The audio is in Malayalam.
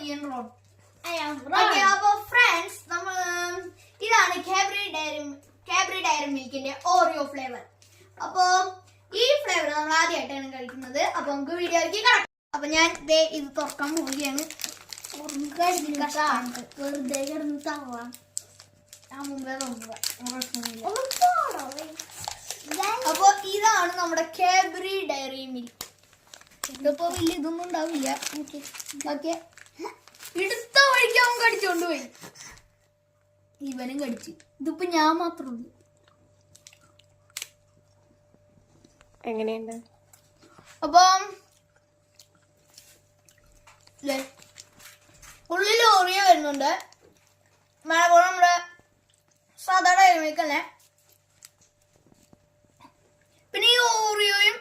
Ian Rod. I am Rod. Okay, അപ്പോൾ ഫ്രണ്ട്സ് നമ്മൾ ഇതാണ് കാബ്രി ഡയറി മിൽക്കിന്റെ ഓറിയോ ഫ്ലേവർ. അപ്പോൾ ഈ ഫ്ലേവർ നമ്മൾ ആദ്യമായിട്ടാണ് കഴിക്കുന്നത്. അപ്പോൾ നമുക്ക് വീഡിയോയിലേക്ക് കിടക്കാം. അപ്പോൾ ഞാൻ ഇത് തുറക്കാൻ പോവുകയാണ്. വെറുതെ കിടന്ന് തവാം. ഞാൻ മുമ്പേ അപ്പൊ ഇതാണ് നമ്മുടെ കാബ്രി ഡയറി മിൽക്ക്. ഇതിപ്പോ വലിയ ഇതൊന്നും ഉണ്ടാവില്ല. ഓക്കെ, എടുത്ത വഴിക്ക് അവൻ കടിച്ചോണ്ട് പോയി. ഇവനും കടിച്ചു. ഇതിപ്പോ ഞാൻ മാത്രമേ ഉള്ളൂ. എങ്ങനെയുണ്ട്? അപ്പം ഉള്ളിൽ ഓറിയോ വരുന്നുണ്ട്. മഴക്കോളം നമ്മുടെ സാധാരണ ഡയറി മിൽക്ക് അല്ലേ. പിന്നെ ഈ ഓറിയോയും